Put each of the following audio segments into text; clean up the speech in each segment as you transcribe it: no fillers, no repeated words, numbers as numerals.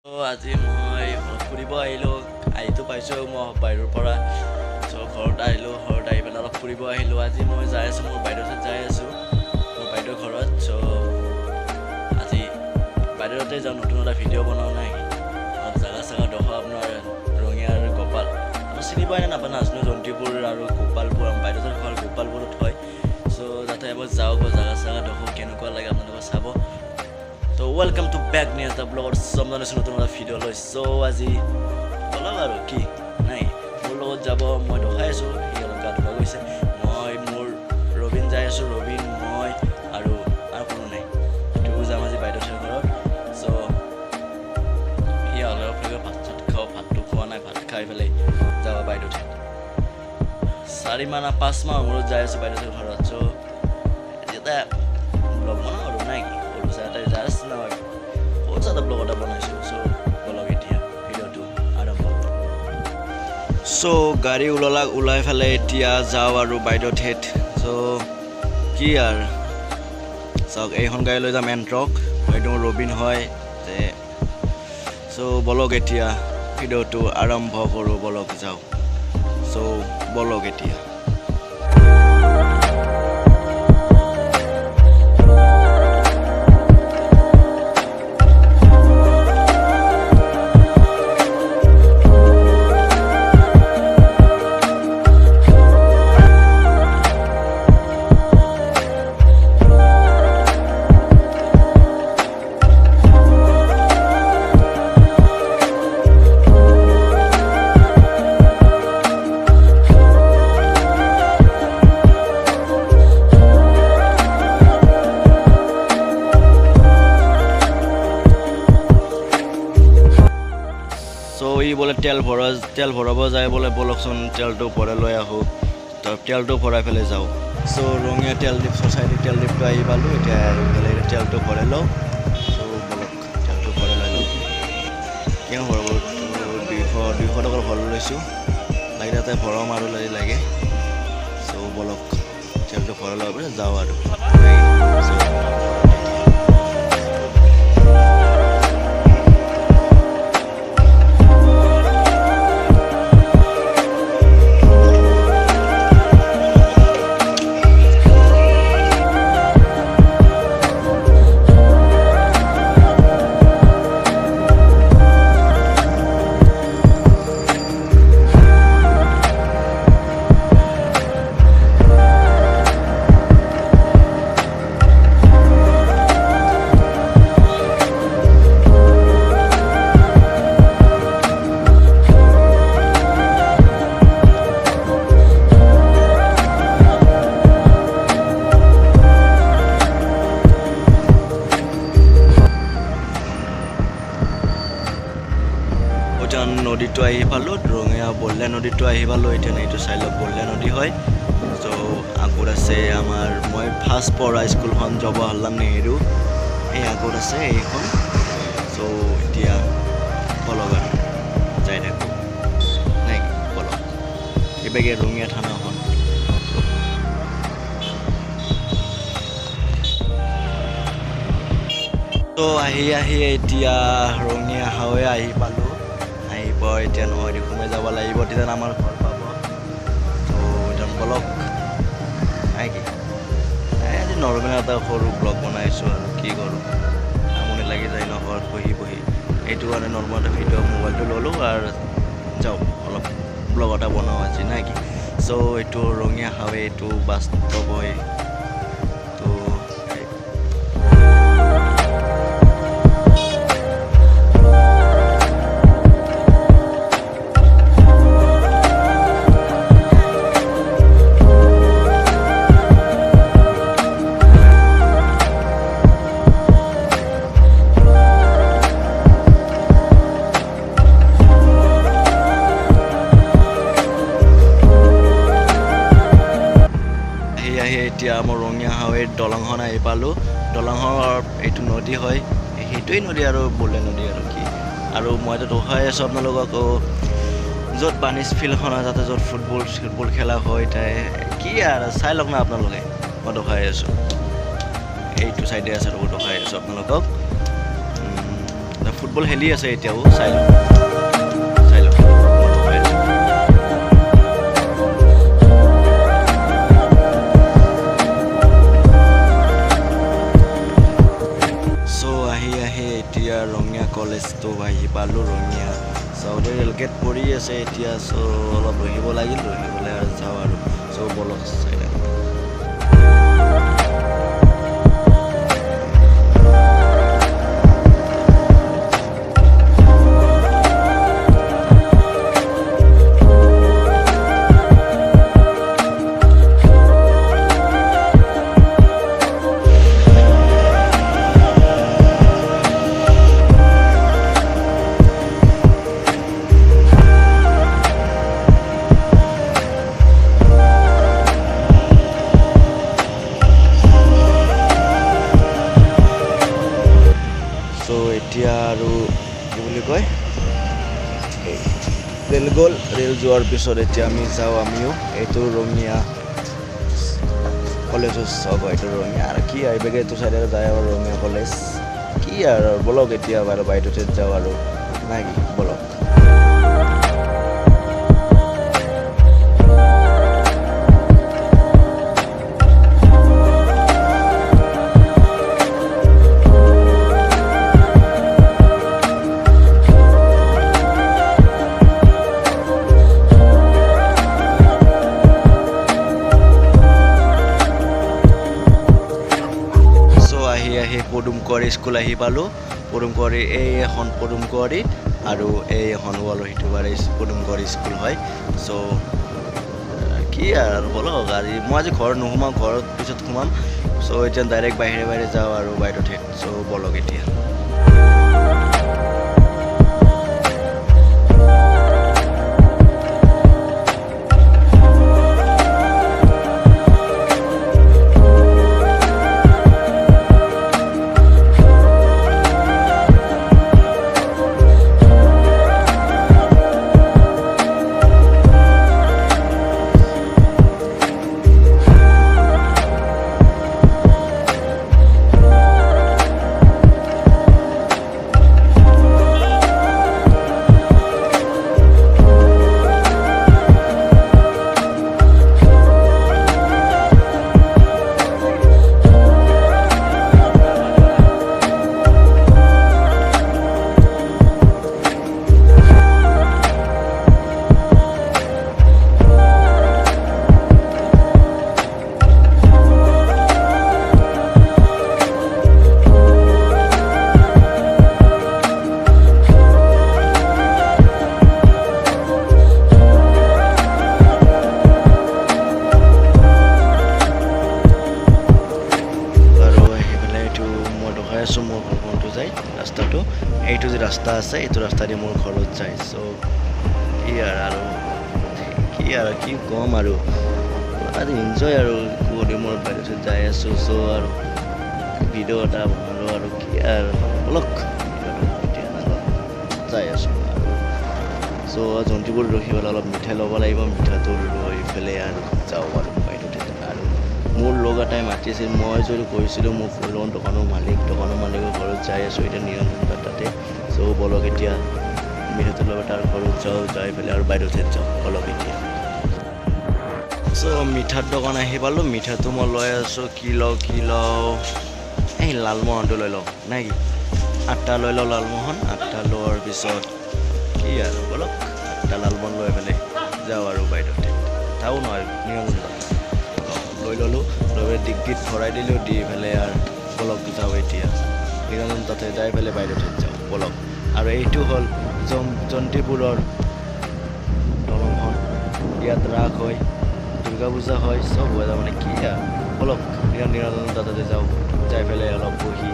আজি মই ফুৰিব আহিলোঁ আহিতো পাইছোঁ মই বাহিৰৰ পৰা ঘৰত আহিলোঁ ঘৰত আহি পেলাই অলপ ফুৰিব আহিলোঁ আজি মই যাই আছোঁ মোৰ বাইদেউৰ ওচৰত যাই আছোঁ মোৰ বাইদেউৰ ঘৰত আজি বাইদেউৰ তাতে যাওঁ নতুন এটা ভিডিঅ' বনাওঁ নাই অলপ জাগা চাগা দেখুৱাওঁ আপোনাৰ ৰঙিয়া আৰু গোপাল চিনি পাই নে নাপায় নাজানো জন্তুপুৰ আৰু গোপালপুৰ বাইদেউৰ ঘৰ গোপালপুৰত হয় যাতে এবাৰ যাওঁ জাগা চাগা দেখোঁ কেনেকুৱা লাগে আপোনালোকে চাব তো welcome to back Niyaz the ব্লগৰ সম্বন্ধে নতুন এটা ভিডিঅ' লৈ আজি অলপ আৰু কি নাই মোৰ লগত যাব মই দেখাই আছোঁ সি অলপ গা ধুব গৈছে মই মোৰ ৰবিন যাই আছোঁ ৰবিন মই আৰু কোনো নাই সেইটো যাম আজি বাইদেউৰ ঘৰত সি অলপ ভাত চাত খাওঁ ভাতটো খোৱা নাই ভাত খাই পেলাই যাব বাইদেউ 4 মাহ না 5 মাহ মূৰত যাই আছোঁ বাইদেউৰ ঘৰত এতিয়া ব্লগ বনাওঁ আৰু নাই কি জাষ্ট নহয় বহুত চাটা ব্লগ এটা বনাইছোঁ বলক এতিয়া ভিডিঅ'টো আৰম্ভ গাড়ী ওলাই ফালে এতিয়া যাওঁ আৰু বাইদেউ ঠেট কি আৰু চাওক এইখন গাড়ী লৈ যাম এণ্ট্ৰক বাইদেউ ৰবিন হয় বলক এতিয়া ভিডিঅ'টো আৰম্ভ কৰোঁ বলক যাওঁ বলক এতিয়া বোলে তেল ভৰাব যায় বোলে বলকচোন তেলটো ভৰাই লৈ আহোঁ তেলটো ভৰাই পেলাই যাওঁ ৰঙীয়া তেল ডিপ ছ'চাইটি তেল ডিপটো আহি পালোঁ এতিয়া তেলটো ভৰাই লওঁ বলক তেলটো ভৰাই লৈ লওঁ কিয় ভৰাব 200 টকাৰ ভৰাই লৈছোঁ লাগিলে তাতে ভৰাম আৰু লাগে বলক তেলটো ভৰাই লৈ পেলাই যাওঁ আৰু নদীটো আহি পালোঁ ৰঙীয়া বল্লা নদীটো আহি পালোঁ এতিয়া এইটো চাই লওক বল্লা নদী হয় আগত আছে আমাৰ মই ফাৰ্ষ্ট পঢ়া স্কুলখন জৱাহৰলাল নেহেৰু এই আগত আছে এইখন এতিয়া বলক আৰু যাই থাকোঁ নাই বলক এইবাগে ৰঙীয়া থানাখন আহি এতিয়া ৰঙীয়া হাৱে আহি পালোঁ এতিয়া নহয় সোমাই যাব লাগিব তেতিয়া আমাৰ ঘৰ পাব এতিয়া বলক নাই কি আজি নৰ্মেল এটা সৰু ব্লগ বনাইছোঁ আৰু কি কৰোঁ আমনি লাগি যায় ন ঘৰত বহি এইটো কাৰণে নৰ্মেল এটা ভিডিঅ' মোবাইলটো ল'লোঁ আৰু যাওঁ অলপ ব্লগ এটা বনাওঁ আজি নাই কি এইটো ৰঙীয়া হাৱে এইটো বাস্তৱ হয় এতিয়া মোৰ ৰঙীয়া হাৱেৰ দলংখন আহি পালোঁ দলংখনৰ এইটো নদী হয় সেইটোৱেই নদী আৰু বল্লা নদী আৰু কি আৰু মইতো দেখাই আছোঁ আপোনালোকক য'ত বানিছ ফিল্ডখন হয় তাতে য'ত ফুটবল খেলা হয় কি আৰু চাই লওক না আপোনালোকে মই দেখাই আছোঁ এইটো চাইডে আছে দেখাই আছোঁ আপোনালোকক ফুটবল খেলি আছে এতিয়াও চাই লওঁ চাই লওঁ এতিয়া ৰঙিয়া কলেজটো আহি পালোঁ ৰঙিয়া চাওঁতে ৰেলগেট পৰি আছে এতিয়া অলপ ৰখিব লাগিল ৰখিবলৈ আৰু যাওঁ আৰু বলক চাই থাকোঁ এতিয়া আৰু কি বুলি কয় ৰেল গ'ল ৰেল যোৱাৰ পিছত এতিয়া আমি যাওঁ আমিও এইটো ৰঙিয়া কলেজত চাব এইটো ৰঙিয়া আৰু কি আহিবগে এইটো চাইডে যায় আৰু ৰঙিয়া কলেজ কি আৰু বলক এতিয়া বাৰু বাইদেউতে যাওঁ আৰু নাই কি বলক পদুমকুঁৱৰী স্কুল আহি পালোঁ পদুমকুঁৱৰী এই এখন পদুমকুঁৱৰী আৰু এই এখন ৱালহিটোবাৰী পদুমকুঁৱৰী স্কুল হয় কি আৰু বলক আজি মই আজি ঘৰত নোসোমাওঁ ঘৰত পিছত সোমাম এতিয়া ডাইৰেক্ট বাহিৰে যাওঁ আৰু বাইদেউতে বলক এতিয়া এইটো যে ৰাস্তা আছে এইটো ৰাস্তা দি মোৰ ঘৰত যায় কি ক'ম আৰু আজি এনজয় আৰু কৰি মোৰ বাইদেউত যাই আছোঁ আৰু ভিডিঅ' এটা বনালোঁ আৰু কি আৰু অলপ যাই আছোঁ আৰু জন্তুবোৰ ৰখি পেলাই অলপ মিঠাই ল'ব লাগিব মিঠাটো লৈ পেলাই আৰু যাওঁ আৰু বাইদেউত আৰু মোৰ লগ এটাই মাতিছিল মই যদি কৈছিলোঁ মোৰ ফুলৰ দোকানৰ মালিকৰ ঘৰত যাই আছোঁ এতিয়া নিৰঞ্জন তাতে বলক এতিয়া মিঠাটো লৈ তাৰ ঘৰত যাওঁ যাই পেলাই আৰু বাইদেউতে যাওঁ বলক এতিয়া মিঠাৰ দোকান আহি পালোঁ মিঠাটো মই লৈ আছোঁ কি লওঁ এই লালমোহনটো লৈ লওঁ নাই কি 8টা লৈ লওঁ লালমোহন 8টা লোৱাৰ পিছত কি আৰু বলক 8টা লালমোহন লৈ পেলাই যাওঁ আৰু বাইদেউতে তাও নহয় নিৰঞ্জন লৈ ল'লোঁ লৈ পেলাই ডিগ্ৰীত ভৰাই দিলোঁ দি পেলাই আৰু বলক যাওঁ এতিয়া নিৰঞ্জন তাতে যাই পেলাই বাইদেউতে যাওঁ বলক আৰু এইটো হ'ল জন্তিপুৰৰ দলংখন ইয়াত ৰাস হয় দুৰ্গা পূজা হয় চব হয় তাৰমানে কি বলক নিৰঞ্জন তাতে যাওঁ যাই পেলাই অলপ বহি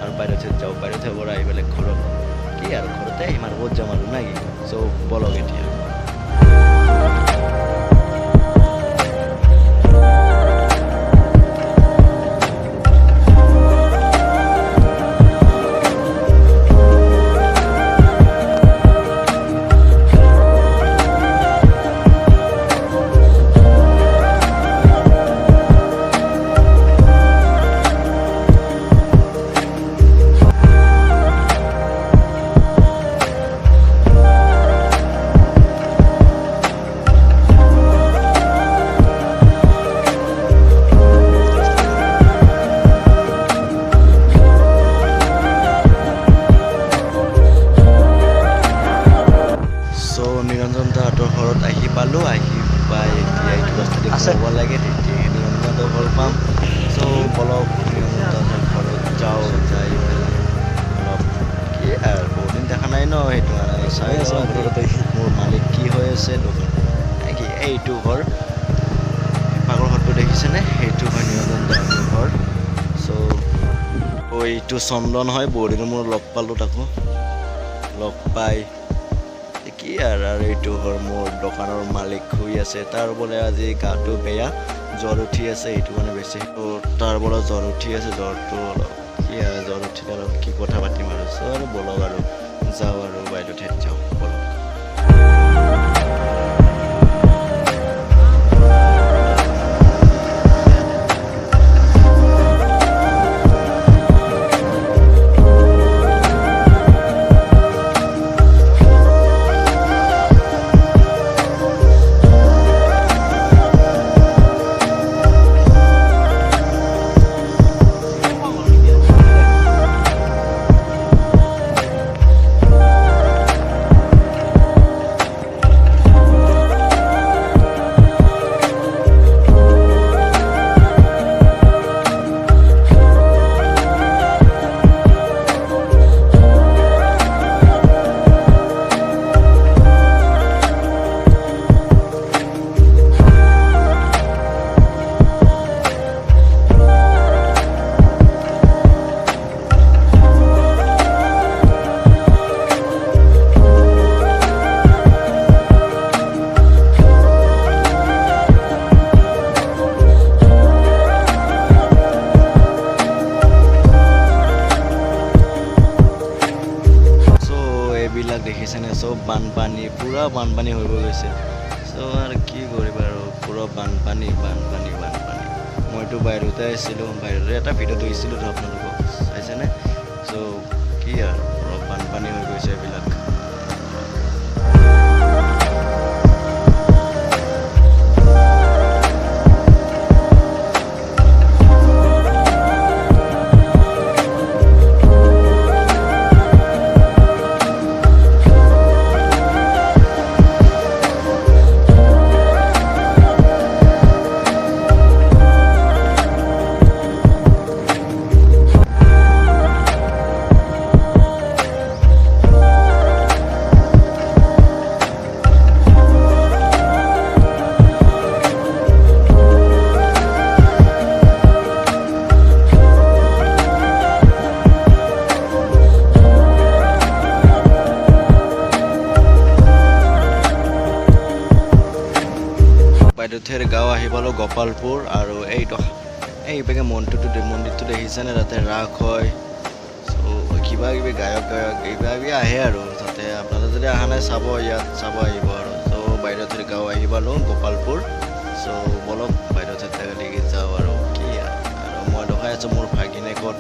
আৰু বাইদেউতে যাওঁ বাইদেউতে পৰা আহি পেলাই ঘৰত কি আৰু ঘৰতে আহিম আৰু ক'ত যাম আৰু নাই কি বলক এতিয়া ঘৰত আহি পালোঁ, আহি পাই এতিয়া এইটো ৰাস্তাতে সোমাব লাগে, তেতিয়া নিয়ন্ত্ৰণৰ ঘৰ পাম। চ' বলক নিয়ন্ত্ৰণৰ ঘৰত যাওঁ, যাই পেলাই অলপ কি আৰু বহুত দিন দেখা নাই ন, সেইটো কাৰণে চাই আছোঁ মোৰ মালিক কি হৈ আছে দোকান কি এইটো ঘৰ পাগৰ ঘৰটো দেখিছেনে, সেইটো হয় নিৰঞ্জন ঘৰ। চ' এইটো চন্দন হয়, বহুত দিন মোৰ লগ পালোঁ, তাকো লগ পাই কি আৰু এইটো ঘৰ মোৰ দোকানৰ মালিক শুই আছে, তাৰ বোলে আজি গাটো বেয়া, জ্বৰ উঠি আছে, সেইটো কাৰণে বেছি তাৰ বোলে জ্বৰ উঠি আছে, জ্বৰটো অলপ কি আৰু জ্বৰ উঠিলে অলপ কি কথা পাতিম আৰু চ' আৰু বলক আৰু যাওঁ আৰু বাইদেউ ঠাইত যাওঁ বলক। দেখিছেনে চব বানপানী, পুৰা বানপানী হৈ গৈছে। চ' আৰু কি কৰিবা আৰু পুৰা বানপানী বানপানী বানপানী। মইতো বাহিৰতে আহিছিলোঁ, বাহিৰতে এটা ভিডিঅ' দেখিছিলোঁ তো আপোনালোকক চাইছেনে। চ' কি আৰু পুৰা বানপানী হৈ গৈছে এইবিলাক। বাইদেউথেৰ গাঁও আহি পালোঁ গোপালপুৰ, আৰু এইভাগে মন্দিৰটো দেখিছেনে, তাতে ৰাস হয়। চ' কিবা কিবি গায়ক কিবা কিবি আহে আৰু তাতে আপোনালোকে যদি অহা নাই চাব, ইয়াত চাব আহিব আৰু। চ' বাইদেউথেৰ গাঁও আহি পালোঁ গোপালপুৰ। চ' বলক বাইদেউথেৰ দেখি যাওঁ আৰু কি আৰু মই দেখাই আছোঁ মোৰ ভাগিনে ক'ত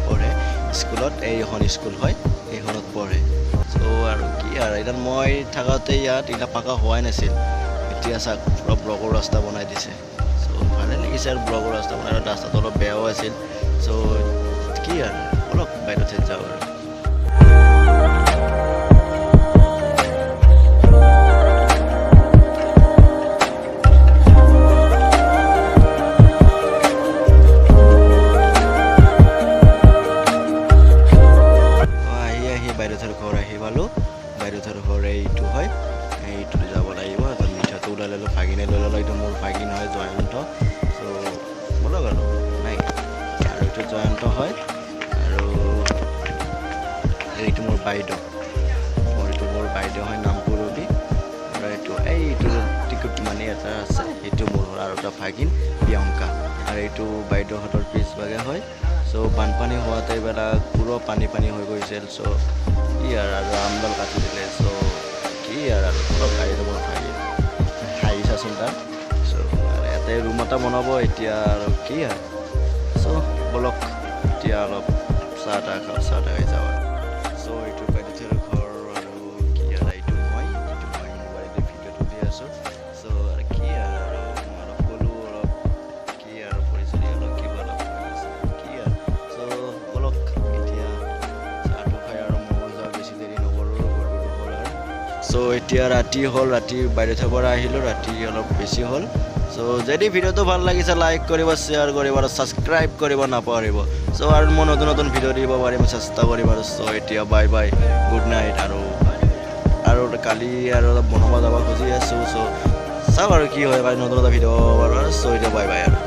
পঢ়ে স্কুলত, এইখন স্কুল হয় এইখনত পঢ়ে। চ' আৰু কি আৰু এতিয়া মই থাকোঁতে ইয়াত এতিয়া পাকা হোৱাই নাছিল, এতিয়া চাওক অলপ ব্লকৰ ৰাস্তা বনাই দিছে। চ' ভালে লাগিছে আৰু ব্লকৰ ৰাস্তা বনাই, ৰাস্তাটো অলপ বেয়াও আছিল। চ' কি আৰু অলপ বাইদেউথেৰ যাওঁ আৰু। বাইদেউথেৰ ঘৰ আহি পালোঁ, বাইদেউথেৰ ঘৰ এইটো হয়, এইটো যাব লাগিব। মিঠাটো ওলাই ল'লোঁ, ভাগিনে লৈ ল'লোঁ, এইটো মোৰ ভাগিন হয় জয়ন্ত। চ' বলক আৰু নাই, আৰু এইটো জয়ন্ত হয়, আৰু এইটো মোৰ বাইদেউ, মোৰ বাইদেউ হয় নাম পুৰবী, আৰু এইটো টিকট মানি এটা আছে, সেইটো মোৰ আৰু এটা ভাগিন প্ৰিয়ংকা, আৰু এইটো বাইদেউহঁতৰ পিছভাগে হয়। চ' বানপানী হোৱাতে এইবিলাক পুৰা পানী হৈ গৈছিল। চ' কি আৰু আমডাল কাটি দিলে। চ' কি আৰু অলপ গাড়ীটো মোৰ হাঁহিছাচোন তাত। চ' ইয়াতে ৰুম এটা বনাব এতিয়া, আৰু কি আৰু চ' বলক এতিয়া অলপ চাহ তাহ খাই যাওঁ আৰু। চ' এইটো বাইদেউথেৰ ঘৰ, আৰু কি আৰু এইটো মই মোবাইলতে ভিডিঅ'টো দি আছোঁ। চ' আৰু কি আৰু মই অলপ ক'লোঁ, অলপ কি আৰু পৰিচয় অলপ কিবা অলপ কি আৰু। চ' বলক এতিয়া চাহটো খাই আৰু মই যাওঁ, বেছি দেৰি নকৰোঁ, চ' এতিয়া ৰাতি হ'ল, ৰাতি বাইদেউৰ পৰা আহিলোঁ, ৰাতি অলপ বেছি হ'ল। চ' যদি ভিডিঅ'টো ভাল লাগিছে লাইক কৰিব, শ্বেয়াৰ কৰিব আৰু ছাবস্ক্ৰাইব কৰিব নাপাহৰিব। চ' আৰু মই নতুন নতুন ভিডিঅ' দিব পাৰিম, চেষ্টা কৰিম আৰু। চ' এতিয়া বাই বাই, গুড নাইট। আৰু কালি আৰু অলপ বনাব যাব খুজি আছোঁ। চ' চাওক আৰু কি হয়, কালি নতুন এটা ভিডিঅ' আৰু। চ' এতিয়া বাই বাই আৰু।